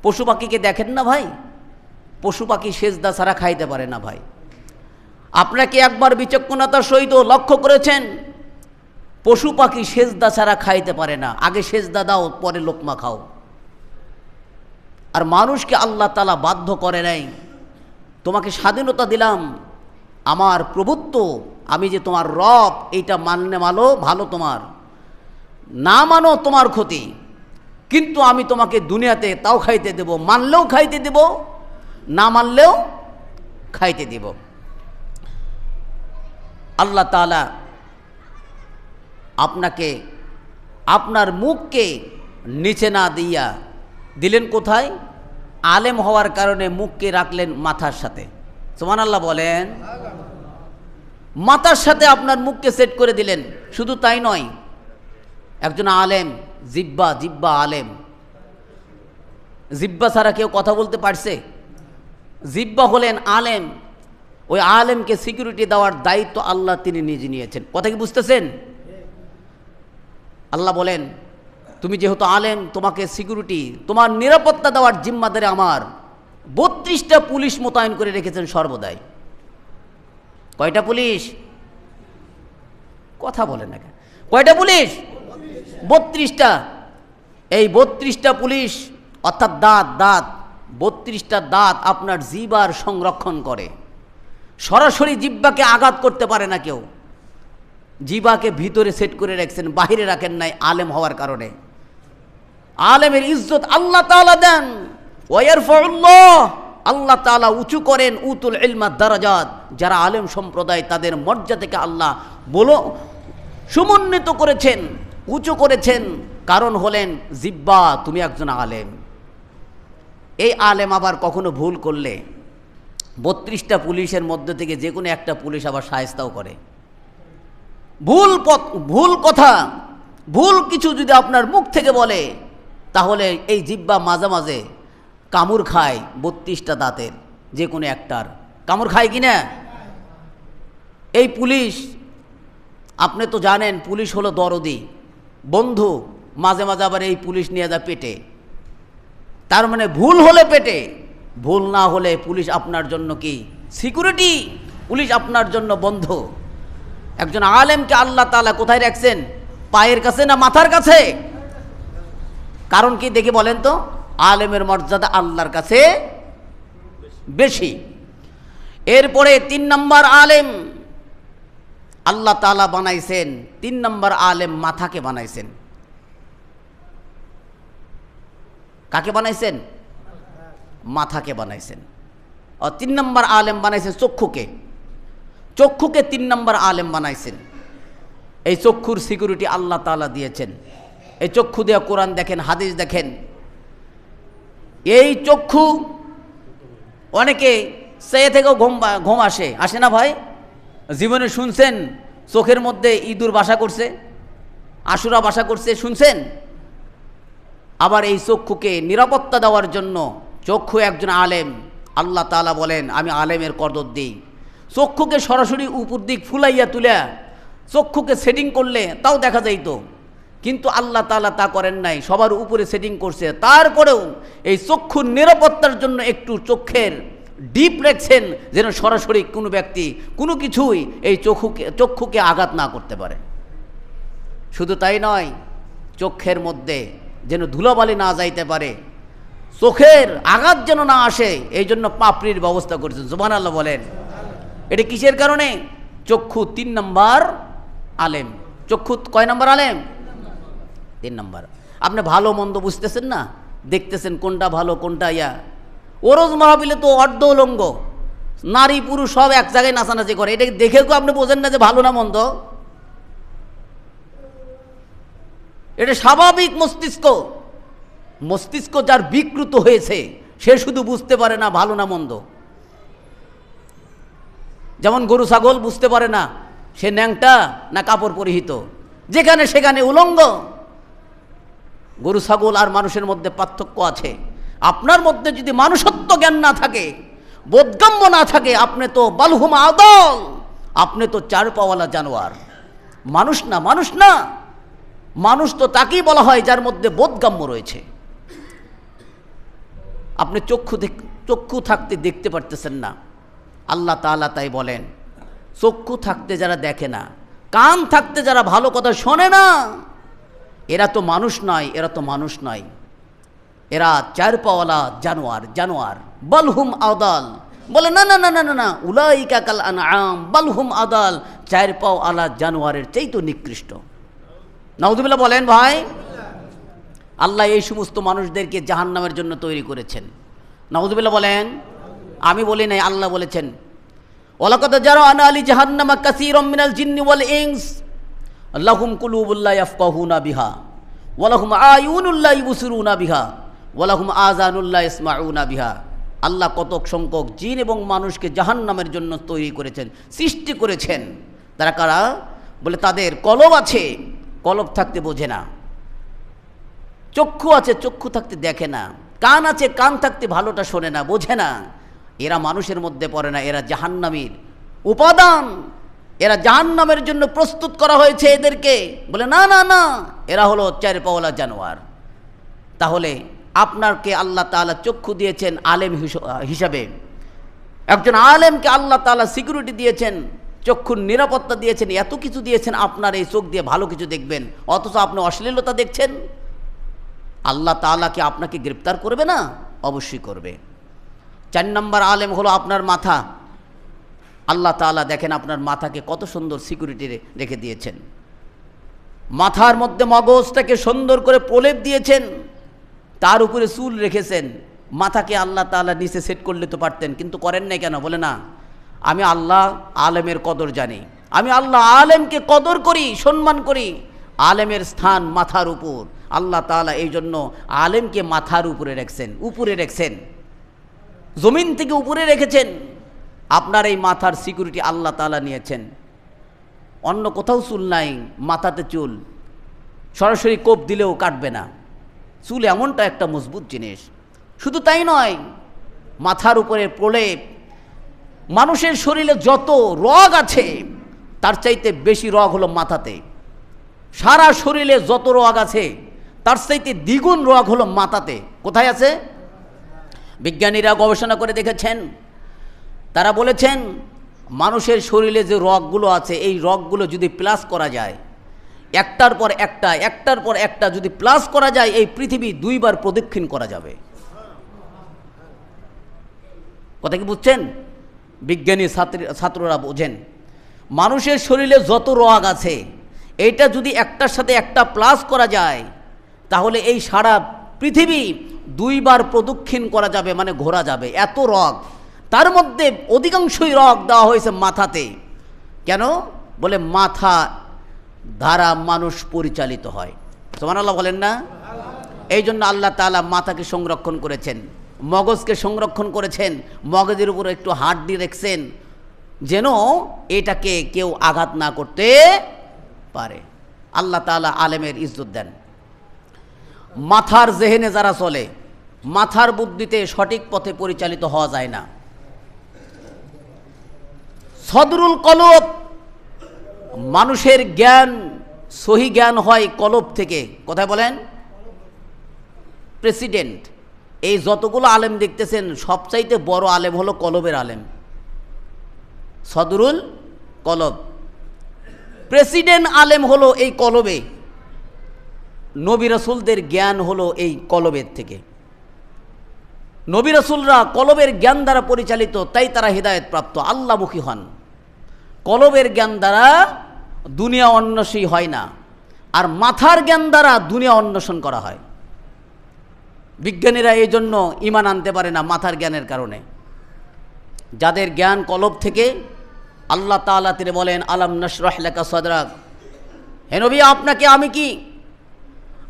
পশু পাখিকে দেখেন না ভাই, পশু পাখি সেজদা ছাড়া খাইতে পারে না ভাই। আপনাকে একবার বিচক্ষণতার সহিত লক্ষ্য করেছেন, পশু পাখি সেজদা ছাড়া খাইতে পারে না। আগে সেজদা দাও, পরে লোকমা খাও। আর মানুষকে আল্লাহ তাআলা বাধ্য করে নাই, তোমাকে স্বাধীনতা দিলাম, আমার প্রভুত্ব, আমি যে তোমার রব, এইটা মানলে ভালো, তোমার না মানো তোমার ক্ষতি, কিন্তু আমি তোমাকে দুনিয়াতে তাও খাইতে দেব, মানলেও খাইতে দেব, না মানলেও খাইতে দেব। আল্লাহ তাআলা আপনাকে, আপনার মুখকে নিচে না দিয়া দিলেন কোথায়? আলেম হওয়ার কারণে মুখকে রাখলেন মাথার সাথে, সুবহানাল্লাহ বলেন। মাথার সাথে আপনার মুখকে সেট করে দিলেন। শুধু তাই নয়, একজন আলেম, জিব্বা, জিব্বা আলেম, জিব্বা ছাড়া কেউ কথা বলতে পারছে? জিব্বা হলেন আলেম। ওই আলেমকে সিকিউরিটি দেওয়ার দায়িত্ব আল্লাহ তিনি নিজে নিয়েছেন। কথা কি বুঝতেছেন? আল্লাহ বলেন, তুমি যেহেতু আলেম, তোমাকে সিকিউরিটি, তোমার নিরাপত্তা দেওয়ার জিম্মাদারি আমার। 32টা পুলিশ মোতায়েন করে রেখেছেন সর্বদাই। কয়টা পুলিশ? কথা বলেন না কেন? কয়টা পুলিশ? 32টা। এই 32টা পুলিশ, অর্থাৎ দাঁত 32টা দাঁত আপনার জিহ্বার সংরক্ষণ করে। সরাসরি জিহ্বাকে আঘাত করতে পারে না কেউ। জিহ্বাকে ভিতরে সেট করে রাখছেন, বাহিরে রাখেন নাই আলেম হওয়ার কারণে। আলেমের ইজ্জত আল্লাহ তাআলা দেন। ওয়ারফাউল্লাহ, আল্লাহ তাআলা উঁচু করেন উতুল ইলমা দারাজাত। যারা আলেম সম্প্রদায়, তাদের মর্যাদাকে আল্লাহ সমুন্নত করেছেন, উঁচু করেছেন। কারণ হলেন জিহ্বা, তুমি একজন আলেম। এই আলেম আবার কখনো ভুল করলে 32টা পুলিশের মধ্যে থেকে যে কোনো একটা পুলিশ আবার শায়েস্তাও করে। ভুল কথা, ভুল কিছু যদি আপনার মুখ থেকে বলে, তাহলে এই জিহ্বা মাঝে মাঝে কামড় খায়। 32টা দাঁতের যে কোনো একটার কামড় খায় কি না? এই পুলিশ, আপনি তো জানেন পুলিশ হলো দরদি বন্ধু। মাঝে মাঝে আবার এই পুলিশ নিয়ে যায় পেটে। তার মানে ভুল হলে পেটে, ভুল না হলে পুলিশ আপনার জন্য কি সিকিউরিটি, পুলিশ আপনার জন্য বন্ধু। একজন আলেমকে আল্লাহ তাআলা কোথায় রাখছেন? পায়ের কাছে না মাথার কাছে? কারণ কি দেখে বলেন তো? আলেমের মর্যাদা আল্লাহর কাছে বেশি। এরপরে 3 নম্বর আলেম আল্লাহ তাআলা বানাইছেন। 3 নম্বর আলেম মাথাকে বানাইছেন। কাকে বানাইছেন? মাথাকে বানাইছেন। আর 3 নম্বর আলেম বানাইছেন চক্ষুকে। চক্ষুকে 3 নম্বর আলেম বানাইছেন। এই চক্ষুর সিকিউরিটি আল্লাহ তাআলা দিয়েছেন। এই চক্ষু দিয়ে কোরআন দেখেন, হাদিস দেখেন। এই চক্ষু, অনেকে চেয়ে থেকেও ঘুম আসে না ভাই? জীবনে শুনছেন চোখের মধ্যে ইঁদুর বাসা করছে, আশুরা বাসা করছে, শুনছেন? আবার এই চক্ষুকে নিরাপত্তা দেওয়ার জন্য, চক্ষু একজন আলেম, আল্লাহ তাআলা বলেন আমি আলেমের কদর দিই। চক্ষুকে সরাসরি উপর দিক ফুলাইয়া তুলে চক্ষুকে সেটিং করলে তাও দেখা যাইতো, কিন্তু আল্লাহ তাআলা তা করেন নাই, সবার উপরে সেটিং করছে। তারপরেও এই চক্ষুর নিরাপত্তার জন্য একটু চোখের ডিপ রাখছেন, যেন সরাসরি কোনো ব্যক্তি কোনো কিছুই এই চক্ষুকে আঘাত না করতে পারে। শুধু তাই নয়, চোখের মধ্যে যেন ধুলোবালি না যাইতে পারে, চোখের আঘাত যেন না আসে, এই জন্য পাপড়ির ব্যবস্থা করেছেন। সুবহানাল্লাহ বলেন। এটা কিসের কারণে? চক্ষু 3 নম্বর আলেম। চক্ষু কয় নম্বর আলেম? 3 নম্বর। আপনি ভালো মন্দ বুঝতেছেন না, দেখতেছেন কোনটা ভালো কোনটা ইয়া। ওরজ মাহফিলে তো অর্ধ উলঙ্গ নারী পুরুষ সব এক জায়গায় নাচানাচি করে। এটা দেখে আপনি বোঝেন না যে ভালো না মন্দ? এটা স্বাভাবিক মস্তিষ্ক যার বিকৃত হয়েছে, সে শুধু বুঝতে পারে না ভালো না মন্দ। যেমন গরু ছাগল বুঝতে পারে না সে ন্যাংটা না কাপড় পরিহিত, যেখানে সেখানে উলঙ্গ। গরু ছাগল আর মানুষের মধ্যে পার্থক্য আছে। আপনার মধ্যে যদি মানুষত্ব জ্ঞান না থাকে, বোধগম্য না থাকে, আপনি তো বালহুম আদল, আপনি তো 4 পাওয়ালা জানোয়ার। মানুষ না। মানুষ তো তাকেই বলা হয় যার মধ্যে বোধগম্য রয়েছে। আপনি চক্ষু থাকতে দেখতে পারতেছেন না, আল্লাহ তাআলা তাই বলেন চক্ষু থাকতে যারা দেখে না, কান থাকতে যারা ভালো কথা শোনে না, এরা তো মানুষ নয়, এরা 4 পাওয়ালা জানোয়ার। বালহুম আদাল, বলে না, উলাইকা কাল আনআম বালহুম আদাল, 4 পাওয়ালা জানোয়ারের চাইতে নিকৃষ্ট। নাউযুবিল্লাহ বলেন ভাই। আল্লাহ এই সমস্ত মানুষদেরকে জাহান্নামের জন্য তৈরি করেছেন। নাউযুবিল্লাহ বলেন। আমি বলি নাই, আল্লাহ বলেছেন ওয়ালাকাদ জারা'না লি জাহান্নামা কাসীরাম মিনাল জিন্নি ওয়াল ইনস লাহুম কুলুবুন লা ইয়াফকাহুনা বিহা ওয়া লাহুম আয়ুনুন লা ইবসিরুনা বিহা ওয়ালাহুম আযানুল্লাহ ইসমাউনা বিহা। আল্লাহ কতক সংখ্যক জিন এবং মানুষকে জাহান্নামের জন্য তৈরি করেছেন, সৃষ্টি করেছেন। তারা কারা? বলে তাদের কলব আছে, কলব থাকতে বোঝে না। চক্ষু আছে, চক্ষু থাকতে দেখে না। কান আছে, কান থাকতে ভালোটা শোনে না, বোঝে না। এরা মানুষের মধ্যে পড়ে না, এরা জাহান্নামীর উপাদান। এরা জাহান্নামের জন্য প্রস্তুত করা হয়েছে এদেরকে। বলে না না না, এরা হলো চার পাওয়ালা জানোয়ার। তাহলে আপনাকে আল্লাহ তাআলা চক্ষু দিয়েছেন আলেম হিসাবে, একজন আলেমকে আল্লাহ তাআলা সিকিউরিটি দিয়েছেন, চক্ষুর নিরাপত্তা দিয়েছেন, এত কিছু দিয়েছেন, আপনার এই চোখ দিয়ে ভালো কিছু দেখবেন, অথচ আপনি অশ্লীলতা দেখছেন। আল্লাহ তাআলা কি আপনাকে গ্রেপ্তার করবে না? অবশ্যই করবে। 4 নম্বর আলেম হলো আপনার মাথা। আল্লাহ তাআলা দেখেন আপনার মাথাকে কত সুন্দর সিকিউরিটি রেখে দিয়েছেন। মাথার মধ্যে মগজটাকে সুন্দর করে প্রলেপ দিয়েছেন, তার উপরে চুল রেখেছেন। মাথাকে আল্লাহ তাআলা নিচে সেট করলে তো পারতেন, কিন্তু করেন নাই কেন? বলে না, আমি আল্লাহ আলেমের কদর জানি, আমি আল্লাহ আলেমকে কদর করি, সম্মান করি। আলেমের স্থান মাথার উপর। আল্লাহ তাআলা এই জন্য আলেমকে মাথার উপরে রেখেছেন, জমিন থেকে উপরে রেখেছেন। আপনার এই মাথার সিকিউরিটি আল্লাহ তাআলা নিয়েছেন। অন্য কোথাও চুল নাই, মাথাতে চুল, সরাসরি কোপ দিলেও কাটবে না। চুল এমনটা একটা মজবুত জিনিস। শুধু তাই নয়, মাথার উপরে প্রলেপ। মানুষের শরীরে যত রগ আছে তার চাইতে বেশি রগ হলো মাথাতে। সারা শরীরে যত রগ আছে তার চাইতে দ্বিগুণ রগ হলো মাথাতে। কোথায় আছে? বিজ্ঞানীরা গবেষণা করে দেখেছেন, তারা বলেছেন মানুষের শরীরে যে রগগুলো আছে, এই রগগুলো যদি প্লাস করা যায়, একটার পর একটা যদি প্লাস করা যায়, এই পৃথিবী 2 বার প্রদক্ষিণ করা যাবে। কথা কি বুঝছেন? বিজ্ঞানী ছাত্ররা বোঝেন, মানুষের শরীরে যত রগ আছে, এইটা যদি একটার সাথে একটা প্লাস করা যায়, তাহলে এই সারা পৃথিবী 2 বার প্রদক্ষিণ করা যাবে, মানে ঘোরা যাবে। এত রগ, তার মধ্যে অধিকাংশই রগ দেওয়া হয়েছে মাথাতে। কেন? বলে মাথা দ্বারা মানুষ পরিচালিত হয়। সুবহানাল্লাহ বলেন না? এই জন্য আল্লাহ তাআলা মাথাকে সংরক্ষণ করেছেন, মগজকে সংরক্ষণ করেছেন, মগজের উপর একটু হাড্ডি রেখেছেন, যেন এটাকে কেউ আঘাত না করতে পারে। আল্লাহ তাআলা আলেমের ইজ্জত দেন। মাথার জেহেনে যারা চলে, মাথার বুদ্ধিতে সঠিক পথে পরিচালিত হওয়া যায় না। সদরুল কলব, মানুষের জ্ঞান, সহি জ্ঞান হয় কলব থেকে। কোথায় বলেন? প্রেসিডেন্ট, এই যতগুলো আলেম দেখতেছেন, সবচাইতে বড় আলেম হলো কলবের আলেম, সদরুল কলব। প্রেসিডেন্ট আলেম হলো এই কলবে। নবী রাসূলদের জ্ঞান হলো এই কলবের থেকে। নবী রাসূলরা কলবের জ্ঞান দ্বারা পরিচালিত, তাই তারা হিদায়াত প্রাপ্ত, আল্লাহমুখী হন। কলবের জ্ঞান দ্বারা দুনিয়া অন্বেষী হয় না, আর মাথার জ্ঞান দ্বারা দুনিয়া অন্বেষণ করা হয়। বিজ্ঞানীরা এই জন্য ঈমান আনতে পারে না মাথার জ্ঞানের কারণে। যাদের জ্ঞান কলব থেকে, আল্লাহ তাআলা তিনি বলেন, আলাম নাশরাহ লাকা সাদরাক, হে নবী আপনাকে আমি কি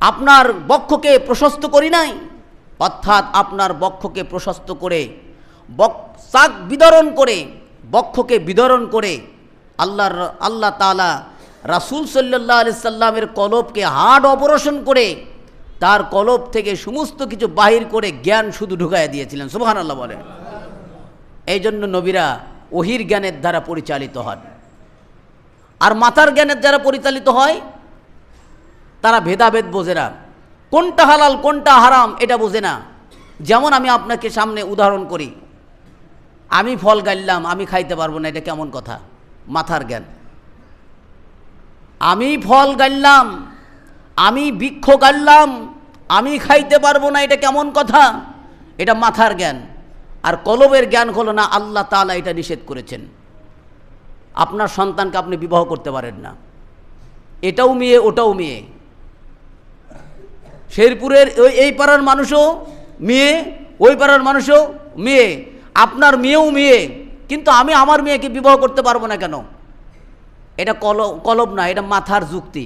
আপনার বক্ষকে প্রশস্ত করি নাই? অর্থাৎ আপনার বক্ষকে প্রশস্ত করে, চাক বিদরণ করে, বক্ষকে বিদরণ করে আল্লাহ তাআলা রাসূল সাল্লাল্লাহু আলাইহি সাল্লামের কলবকে হার্ট অপারেশন করে তার কলব থেকে সমস্ত কিছু বাহির করে জ্ঞান শুধু ঢুকাইয়া দিয়েছিলেন। সুবহানাল্লাহ বলেন। এই জন্য নবীরা ওহির জ্ঞানের দ্বারা পরিচালিত হন। আর মাথার জ্ঞানের দ্বারা পরিচালিত হয়, তারা ভেদাভেদ বোঝে না, কোনটা হালাল কোনটা হারাম এটা বোঝে না। যেমন আমি আপনাকে সামনে উদাহরণ করি, আমি ফল গাইলাম, আমি খাইতে পারবো না, এটা কেমন কথা? মাথার জ্ঞান। আমি ফল গাইলাম, আমি বৃক্ষ গাইলাম, আমি খাইতে পারবো না, এটা কেমন কথা? এটা মাথার জ্ঞান। আর কলবের জ্ঞান হলো না, আল্লাহ তাআলা এটা নিষেধ করেছেন। আপনার সন্তানকে আপনি বিবাহ করতে পারেন না, এটাও মেয়ে ওটাও মেয়ে, শেরপুরের এই পাড়ার মানুষও মেয়ে, ওই পাড়ার মানুষও মেয়ে, আপনার মেয়েও মেয়ে, কিন্তু আমি আমার মেয়েকে বিবাহ করতে পারবো না কেন? এটা কলব না, এটা মাথার যুক্তি।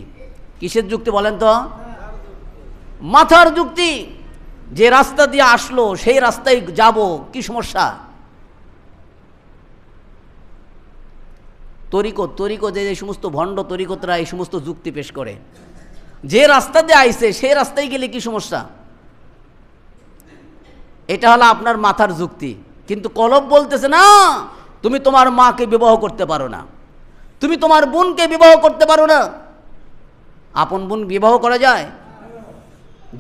কিসের যুক্তি বলেন তো? মাথার যুক্তি। যে রাস্তা দিয়ে আসলো সেই রাস্তায় যাব, কি সমস্যা? তরিকত যে সমস্ত ভণ্ড তরিকতরা এই সমস্ত যুক্তি পেশ করে, যে রাস্তা দিয়ে আইছে সেই রাস্তায় গেলে কি সমস্যা? এটা হলো আপনার মাথার যুক্তি। কিন্তু কলব বলতেছে না, তুমি তোমার মাকে বিবাহ করতে পারো না, তুমি তোমার বোনকে বিবাহ করতে পারো না। আপন বোন বিবাহ করা যায়?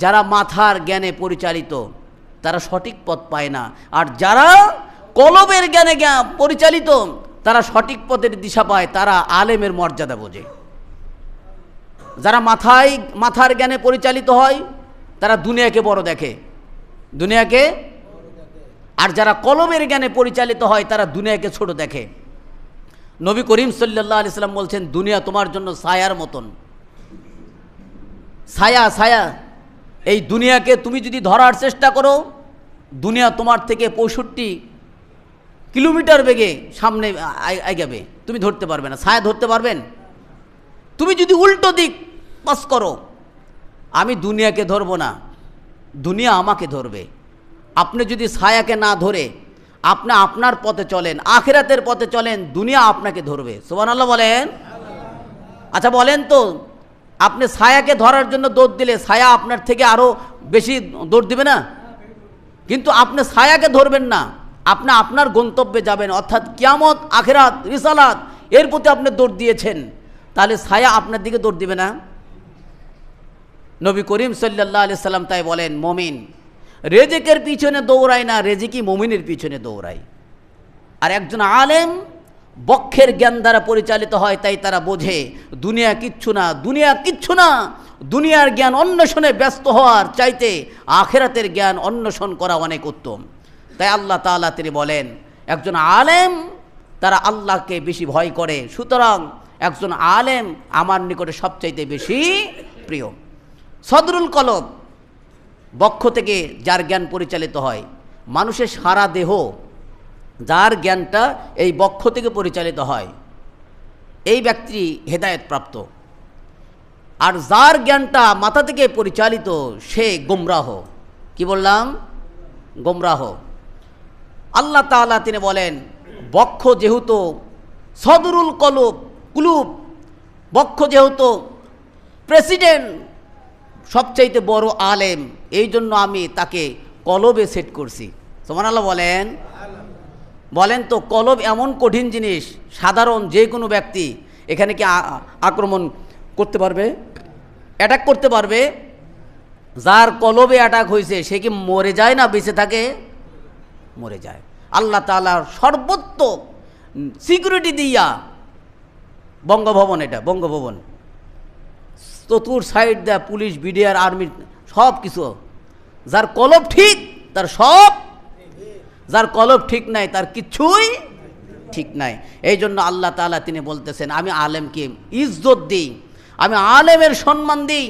যারা মাথার জ্ঞানে পরিচালিত তারা সঠিক পথ পায় না, আর যারা কলবের জ্ঞানে পরিচালিত তারা সঠিক পথের দিশা পায়, তারা আলেমের মর্যাদা বোঝে। যারা মাথার জ্ঞানে পরিচালিত হয় তারা দুনিয়াকে বড় দেখে, দুনিয়াকে। আর যারা কলবের জ্ঞানে পরিচালিত হয় তারা দুনিয়াকে ছোট দেখে। নবী করিম সাল্লাল্লাহু আলাইহি সাল্লাম বলছেন, দুনিয়া তোমার জন্য ছায়ার মতন। ছায়া। এই দুনিয়াকে তুমি যদি ধরার চেষ্টা করো, দুনিয়া তোমার থেকে 65 কিলোমিটার বেগে সামনে আগাবে, তুমি ধরতে পারবে না। ছায়া ধরতে পারবেন? তুমি যদি উল্টো দিক পাস করো, আমি দুনিয়াকে ধরবো না, দুনিয়া আমাকে ধরবে। আপনি যদি ছায়াকে না ধরে আপনি আপনার পথে চলেন, আখিরাতের পথে চলেন, দুনিয়া আপনাকে ধরবে। সুবহানাল্লাহ বলেন। আচ্ছা বলেন তো, আপনি ছায়াকে ধরার জন্য দৌড় দিলে ছায়া আপনার থেকে আরও বেশি দৌড় দিবে না? কিন্তু আপনি ছায়াকে ধরবেন না, আপনি আপনার গন্তব্যে যাবেন, অর্থাৎ কিয়ামত, আখিরাত, রিসালাত, এর প্রতি আপনি দৌড় দিয়েছেন, তাহলে ছায়া আপনার দিকে দৌড় দিবে না? নবী করিম সাল্লাল্লাহু আলাইহি সাল্লাম তাই বলেন, মুমিন রেজেকের পিছনে দৌড়ায় না, রেজেকই মুমিনের পিছনে দৌড়ায়। আর একজন আলেম বক্ষের জ্ঞান দ্বারা পরিচালিত হয়, তাই তারা বোঝে দুনিয়া কিচ্ছু না, দুনিয়া কিচ্ছু না। দুনিয়ার জ্ঞান অন্বেষণে ব্যস্ত হওয়ার চাইতে আখিরাতের জ্ঞান অন্বেষণ করা অনেক উত্তম। তাই আল্লাহ তাআলা তিনি বলেন, একজন আলেম তারা আল্লাহকে বেশি ভয় করে, সুতরাং একজন আলেম আমার নিকটে সবচাইতে বেশি প্রিয়। সদরুল কলব, বক্ষ থেকে যার জ্ঞান পরিচালিত হয়, মানুষের সারা দেহ যার জ্ঞানটা এই বক্ষ থেকে পরিচালিত হয়, এই ব্যক্তি হেদায়েত প্রাপ্ত। আর যার জ্ঞানটা মাথা থেকে পরিচালিত সে গোমরাহ। কি বললাম? গোমরাহ। আল্লাহ তাআলা তিনি বলেন, বক্ষ যেহেতু সদরুল কুলুব, বক্ষ যেহেতু প্রেসিডেন্ট, সবচাইতে বড় আলেম, এই জন্য আমি তাকে কলবে সেট করছি। সুবহানাল্লাহ বলেন। বলেন তো, কলব এমন কঠিন জিনিস, সাধারণ যে কোনো ব্যক্তি এখানে কি আক্রমণ করতে পারবে, অ্যাটাক করতে পারবে? যার কলবে অ্যাটাক হয়েছে সে কি মরে যায় না বেঁচে থাকে? মরে যায়। আল্লাহ তাআলার সর্বোচ্চ সিকিউরিটি দিয়া বঙ্গভবন, এটা বঙ্গভবন, চতুর সাইড দেয়া পুলিশ, বিডিআর, আর্মি, সব কিছু। যার কলব ঠিক তার সব, যার কলব ঠিক নাই তার কিচ্ছুই ঠিক নাই। এই জন্য আল্লাহ তাআলা তিনি বলতেছেন, আমি আলেমকে ইজ্জত দিই, আমি আলেমের সম্মান দিই।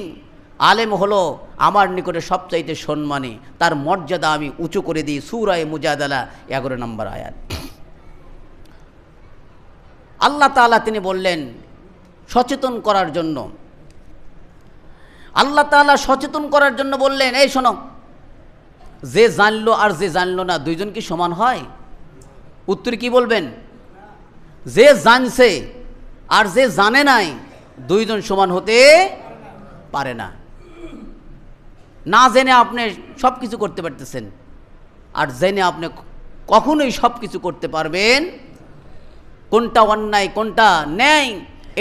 আলেম হলো আমার নিকটে সবচাইতে সম্মানী, তার মর্যাদা আমি উঁচু করে দিই। সূরা মুজাদালা 11 নম্বর আয়াত। আল্লাহ তাআলা তিনি বললেন সচেতন করার জন্য, আল্লাহ তাআলা সচেতন করার জন্য বললেন, এই শোনো, যে জানলো আর যে জানলো না দুইজন কি সমান হয়? উত্তর কি বলবেন? যে জানছে আর যে জানে নাই দুইজন সমান হতে পারে না। না জেনে আপনি সব কিছু করতে পারতেছেন, আর জেনে আপনি কখনোই সব কিছু করতে পারবেন? কোনটা অন্যায় কোনটা ন্যায়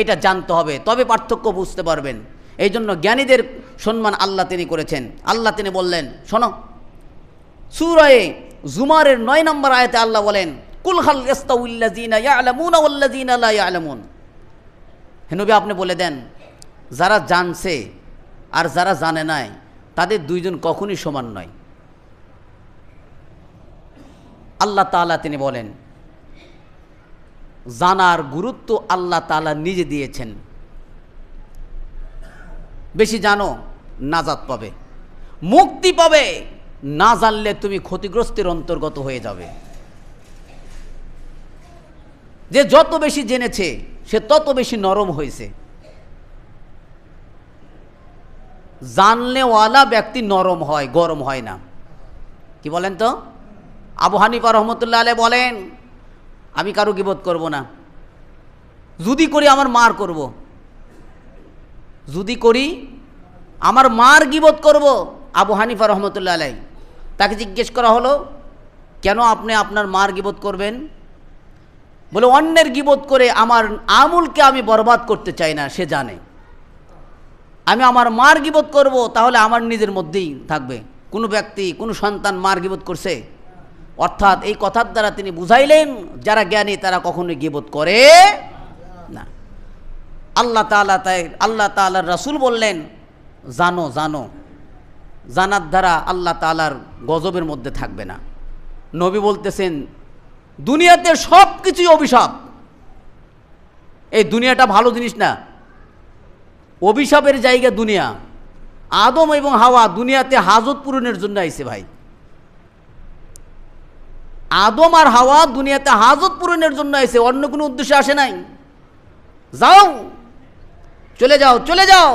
এটা জানতে হবে, তবে পার্থক্য বুঝতে পারবেন। এই জন্য জ্ঞানীদের সম্মান আল্লাহ তিনি করেছেন। আল্লাহ তিনি বললেন, শোনো, সূরা জুমারের 9 নম্বর আয়াতে আল্লাহ বলেন, কুল হাল ইয়াস্তাউল্লাযীনা ইয়ালামুনা ওয়াল্লাযীনা লা ইয়ালামুন। হে নবী, আপনি বলে দেন, যারা জানছে আর যারা জানে নাই তাদের দুইজন কখনই সমান নয়। আল্লাহ তাআলা তিনি বলেন, জানার গুরুত্ব আল্লাহ তাআলা নিজে দিয়েছেন। বেশি জানো নাজাত পাবে, মুক্তি পাবে। না জানলে তুমি ক্ষতিগ্রস্তের অন্তর্গত হয়ে যাবে। যে যত বেশি জেনেছে সে তত বেশি নরম হয়েছে। জানলেওয়ালা ব্যক্তি নরম হয়, গরম হয় না। কি বলেন তো? আবু হানিফা রহমতুল্লাহ আলাইহি বলেন, আমি কারো গীবত করব না, যদি করি আমার মার করব, যদি করি আমার মার গীবত করব। আবু হানিফা রহমতুল্লাহ আলাইহি, তাকে জিজ্ঞেস করা হলো, কেন আপনি আপনার মার গীবত করবেন? বলে, অন্যের গীবত করে আমার আমলকে আমি বরবাদ করতে চাই না, সে জানে। আমি আমার মার গীবত করব, তাহলে আমার নিজের মধ্যেই থাকবে। কোনো ব্যক্তি, কোনো সন্তান মার গীবত করছে? অর্থাৎ এই কথার দ্বারা তিনি বুঝাইলেন, যারা জ্ঞানী তারা কখনোই গীবত করে না। আল্লাহ তাআলার রাসূল বললেন, জানো জানো, জানার দ্বারা আল্লাহ তাআলার গজবের মধ্যে থাকবে না। নবী বলতেছেন, দুনিয়াতে সব কিছুই অভিশাপ। এই দুনিয়াটা ভালো জিনিস না, অভিশাপের জায়গা দুনিয়া। আদম এবং হাওয়া দুনিয়াতে হাজত পূরণের জন্য আইছে ভাই। আদম আর হাওয়া দুনিয়াতে হাজত পূরণের জন্য আইছে, অন্য কোনো উদ্দেশ্যে আসে নাই। যাও, চলে যাও, চলে যাও,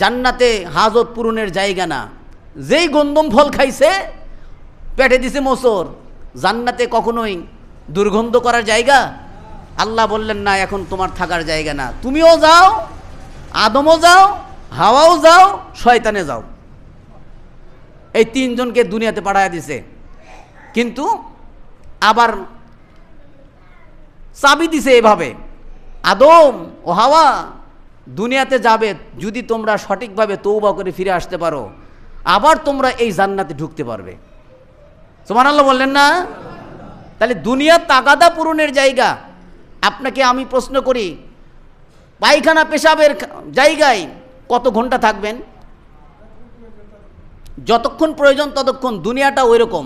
জান্নাতে হাজত পূরণের জায়গা না। যেই গন্ধম ফল খাইছে, পেটে দিছে মোচর, জান্নাতে কখনোই দুর্গন্ধ করার জায়গা? আল্লাহ বললেন, না, এখন তোমার থাকার জায়গা না। তুমিও যাও, আদমও যাও, হাওয়াও যাও, শয়তানে যাও। এই তিনজনকে দুনিয়াতে পাঠায় দিছে। কিন্তু আবার চাবি দিছে এভাবে, আদম ও হাওয়া দুনিয়াতে যাবে, যদি তোমরা সঠিকভাবে তওবা করে ফিরে আসতে পারো, আবার তোমরা এই জান্নাতে ঢুকতে পারবে। সুবহানাল্লাহ বললেন না? তাহলে দুনিয়া তাগাদা পূরণের জায়গা। আপনাকে আমি প্রশ্ন করি, পায়খানা পেশাবের জায়গায় কত ঘন্টা থাকবেন? যতক্ষণ প্রয়োজন ততক্ষণ। দুনিয়াটা ওই রকম।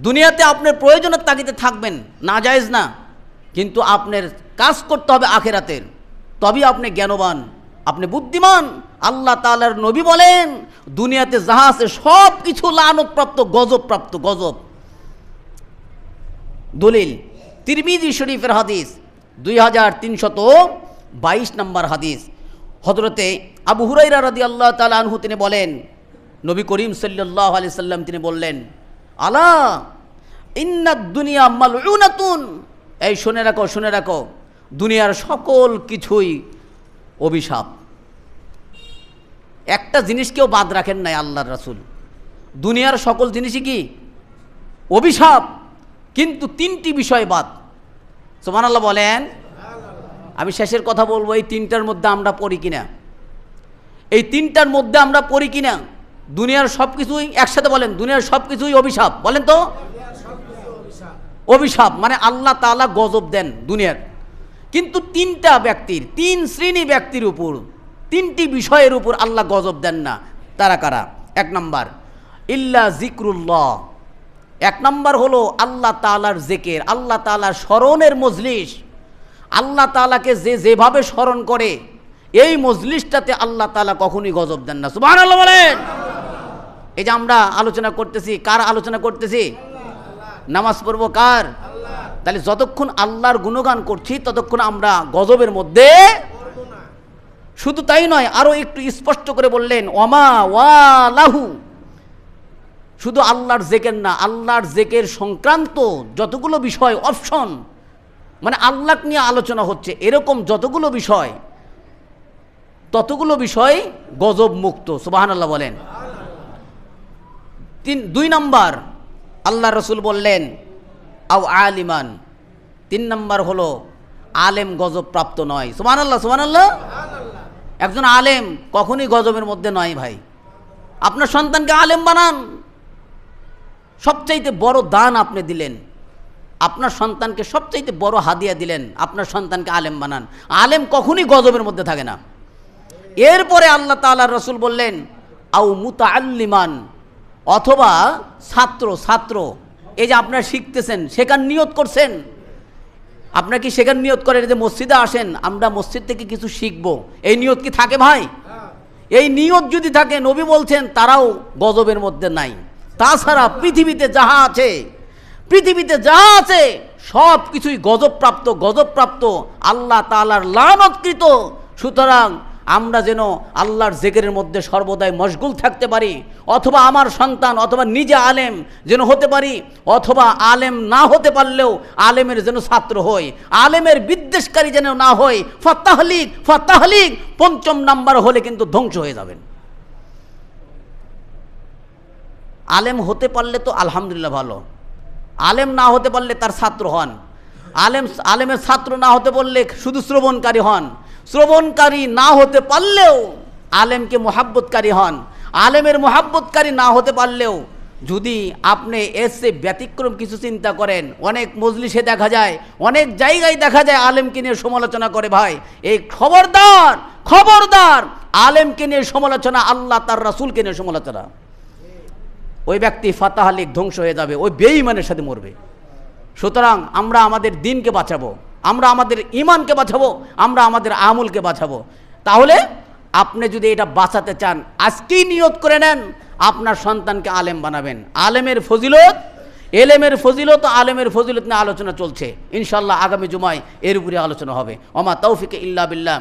দুনিয়াতে আপনার প্রয়োজনের তাগিদে থাকবেন, নাজায়েজ না, কিন্তু আপনার কাজ করতে হবে আখিরাতের, তবেই আপনি জ্ঞানবান, আপনি বুদ্ধিমান। আল্লাহ তাআলার নবী বলেন, দুনিয়াতে যাহা আছে সব কিছু লানতপ্রাপ্ত, গজবপ্রাপ্ত, গজব। দলিল তিরমিজি শরীফের হাদিস 2322 নম্বর হাদিস। হযরতে আবু হুরায়রা রাদিয়াল্লাহু তাআলা আনহু তিনি বলেন, নবী করিম সাল্লাল্লাহু আলাইহি সাল্লাম তিনি বললেন, আলা ইন্নাদ দুনিয়া মালউনাতুন, এই শুনে রাখো, শুনে রাখো, দুনিয়ার সকল কিছুই অভিশাপ। একটা জিনিস কেউ বাদ রাখেন নাই আল্লাহর রাসূল, দুনিয়ার সকল জিনিসই কি অভিশাপ, কিন্তু তিনটি বিষয় বাদ। সুবহানাল্লাহ বলেন। আমি শেষের কথা বলবো, এই তিনটার মধ্যে আমরা পড়ি কিনা, এই তিনটার মধ্যে আমরা পড়ি কিনা। দুনিয়ার সব কিছুই, একসাথে বলেন, দুনিয়ার সব কিছুই অভিশাপ। বলেন তো, অভিশাপ মানে আল্লাহ তাআলা গজব দেন দুনিয়ার। কিন্তু তিনটা ব্যক্তির, তিন শ্রেণী ব্যক্তির উপর, তিনটি বিষয়ের উপর আল্লাহ গজব দেন না। তারা কারা? এক নম্বর, ইল্লা জিক্রুল্লাহ। এক নম্বর হলো আল্লাহ তাআলার জিকির, আল্লাহ তাআলার স্মরণের মজলিস। আল্লাহ তাআলাকে যে যেভাবে স্মরণ করে, এই মজলিসটাতে আল্লাহ তাআলা কখনোই গজব দেন না। সুবহানাল্লাহ বলেন। এই যে আমরা আলোচনা করতেছি, কার আলোচনা করতেছি? নামাজ পড়বো কার? তাহলে যতক্ষণ আল্লাহর গুণগান করছি ততক্ষণ আমরা গজবের মধ্যে। শুধু তাই নয়, আরো একটু স্পষ্ট করে বললেন, ওমা ওয়ালাহু, শুধু আল্লাহর জিকির না, আল্লাহর জিকির সংক্রান্ত যতগুলো বিষয়, অপশন, মানে আল্লাহ নিয়ে আলোচনা হচ্ছে, এরকম যতগুলো বিষয়, ততগুলো বিষয় গজব মুক্ত। সুবহানাল্লাহ বলেন। দুই নম্বর, আল্লাহ রসুল বললেন, আও আলিমান। তিন নম্বর হলো আলেম গজব প্রাপ্ত নয়। সুবহানাল্লাহ, সুবহানাল্লাহ। একজন আলেম কখনই গজবের মধ্যে নয় ভাই। আপনার সন্তানকে আলেম বানান, সবচাইতে বড় দান আপনি দিলেন, আপনার সন্তানকে সবচাইতে বড় হাদিয়া দিলেন, আপনার সন্তানকে আলেম বানান। আলেম কখনই গজবের মধ্যে থাকে না। এরপরে আল্লাহ তাআলার রাসূল বললেন, আও মুতাআল্লিমান, অথবা ছাত্র। এই যে আপনারা শিখতেছেন, শেখার নিয়ত করছেন, আপনার কি শেখার নিয়ত করেন যে মসজিদে আসেন, আমরা মসজিদ থেকে কিছু শিখব, এই নিয়ত কি থাকে ভাই? এই নিয়ত যদি থাকে, নবী বলছেন তারাও গজবের মধ্যে নাই। তাছাড়া পৃথিবীতে যাহা আছে সব কিছুই গজবপ্রাপ্ত, আল্লাহ তাআলার লানতকৃত। সুতরাং আমরা যেন আল্লাহর জিকিরের মধ্যে সর্বদাই মশগুল থাকতে পারি, অথবা আমার সন্তান অথবা নিজে আলেম যেন হতে পারি, অথবা আলেম না হতে পারলেও আলেমের যেন ছাত্র হই, আলেমের বিদ্বেষকারী যেন না হই। ফাতাহলিক ৫ম নাম্বার হলে কিন্তু ধ্বংস হয়ে যাবেন। আলেম হতে পারলে তো আলহামদুলিল্লাহ ভালো, আলেম না হতে পারলে তার ছাত্র হন, আলেমের ছাত্র না হতে পারলে শুধু শ্রবণকারী হন, শ্রবণকারী না হতে পারলেও আলেমকে মোহাব্বতকারী হন, আলেমের মোহাব্বতকারী না হতে পারলেও যদি আপনি এসে ব্যতিক্রম কিছু চিন্তা করেন, অনেক মজলিসে দেখা যায়, অনেক জায়গায় দেখা যায় আলেমকে নিয়ে সমালোচনা করে। ভাই এই খবরদার আলেমকে নিয়ে সমালোচনা, আল্লাহ তার রাসূলকে নিয়ে সমালোচনা, ওই ব্যক্তি ফাতাহলিক ধ্বংস হয়ে যাবে, ওই বেঈমানের সাথে মরবে। সুতরাং আমরা আমাদের দিনকে বাঁচাবো, আমরা আমাদের ঈমানকে বাঁচাবো, আমরা আমাদের আমলকে বাঁচাবো। তাহলে আপনি যদি এটা বাঁচাতে চান, আজকেই নিয়ত করে নেন আপনার সন্তানকে আলেম বানাবেন। আলেমের ফজিলত, এলেমের ফজিলত, আলেমের ফজিলত নিয়ে আলোচনা চলছে, ইনশাআল্লাহ আগামী জুমায় এর উপরে আলোচনা হবে। ওমা তৌফিক ইল্লা বিল্লাহ।